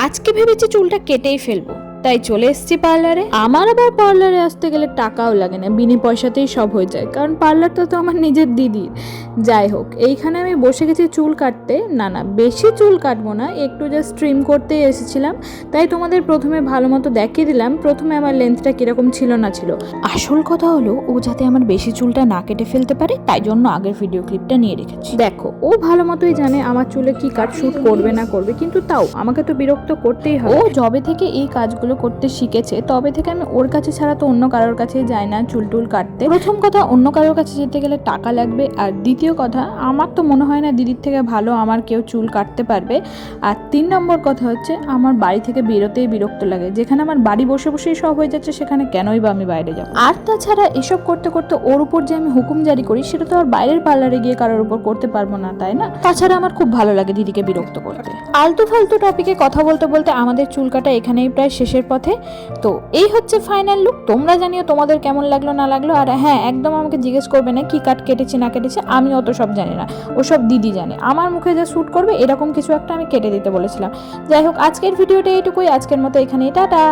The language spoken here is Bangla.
আজকে ভেবেছি চুলটা কেটেই ফেলবো, তাই চলে এসেছি পার্লারে। আমার আবার পার্লারে আসতে গেলে টাকাও লাগে না, বিনা পয়সাতেই সব হয়ে যায়, কারণ পার্লারটা তো আমার নিজের দিদির। যাই হোক, এইখানে আমি বসে গেছি চুল কাটতে। না বেশি চুল কাটবো না, একটু জাস্ট ট্রিম করতেই এসেছিলাম, তাই তোমাদের প্রথমে ভালো মতো দেখিয়ে দিলাম প্রথমে আমার লেন্থটা কিরকম ছিল না ছিল। আসল কথা হলো ও যাতে আমার বেশি চুলটা না কেটে ফেলতে পারে, তাই জন্য আগের ভিডিও ক্লিপটা নিয়ে রেখেছি। দেখো, ও ভালো মতোই জানে আমার চুলে কি কাট শুট করবে না করবে, কিন্তু তাও আমাকে তো বিরক্ত করতেই হয়। ও যবে থেকে এই কাজগুলো করতে শিখেছে তবে থেকে আমি ওর কাছে ছাড়া তো অন্য কারোর কাছে যাই না চুল টুল কাটতে। প্রথম কথা, অন্য কারোর কাছে যেতে গেলে টাকা লাগবে, আর দ্বিতীয় কথা, আমার তো মনে হয় না দিদির থেকে ভালো আমার কেউ চুল কাটতে পারবে। আর 3 নম্বর কথা হচ্ছে, আমার বাড়ি থেকে বেরোতেই বিরক্ত লাগে। যেখানে আমার বাড়ি বসে বসেই সব হয়ে যাচ্ছে, সেখানে কেনই বা আমি বাইরে যাব। আর তাছাড়া এসব করতে করতে ওর উপর যে আমি হুকুম জারি করি, সেটা তো আর বাইরের পার্লারে গিয়ে কারোর উপর করতে পারবো না, তাই না? তাছাড়া আমার খুব ভালো লাগে দিদিকে বিরক্ত করতে। আলতু ফালতু টপিকে কথা বলতে বলতে আমাদের চুল কাটা এখানেই প্রায় শেষের পথে। তো এই হচ্ছে ফাইনাল লুক। তোমরা জানিও তোমাদের কেমন লাগলো না লাগলো। আর হ্যাঁ, একদম আমাকে জিজ্ঞেস করবে না কি কাট কেটেছি না কেটেছি, আমি অত সব জানি না, ওসব দিদি জানে। আমার মুখে যা শ্যুট করবে এরকম কিছু একটা আমি কেটে দিতে বলেছিলাম। যাই হোক, আজকের ভিডিওটা এইটুকুই। আজকের মতো এখানেই, টাটা।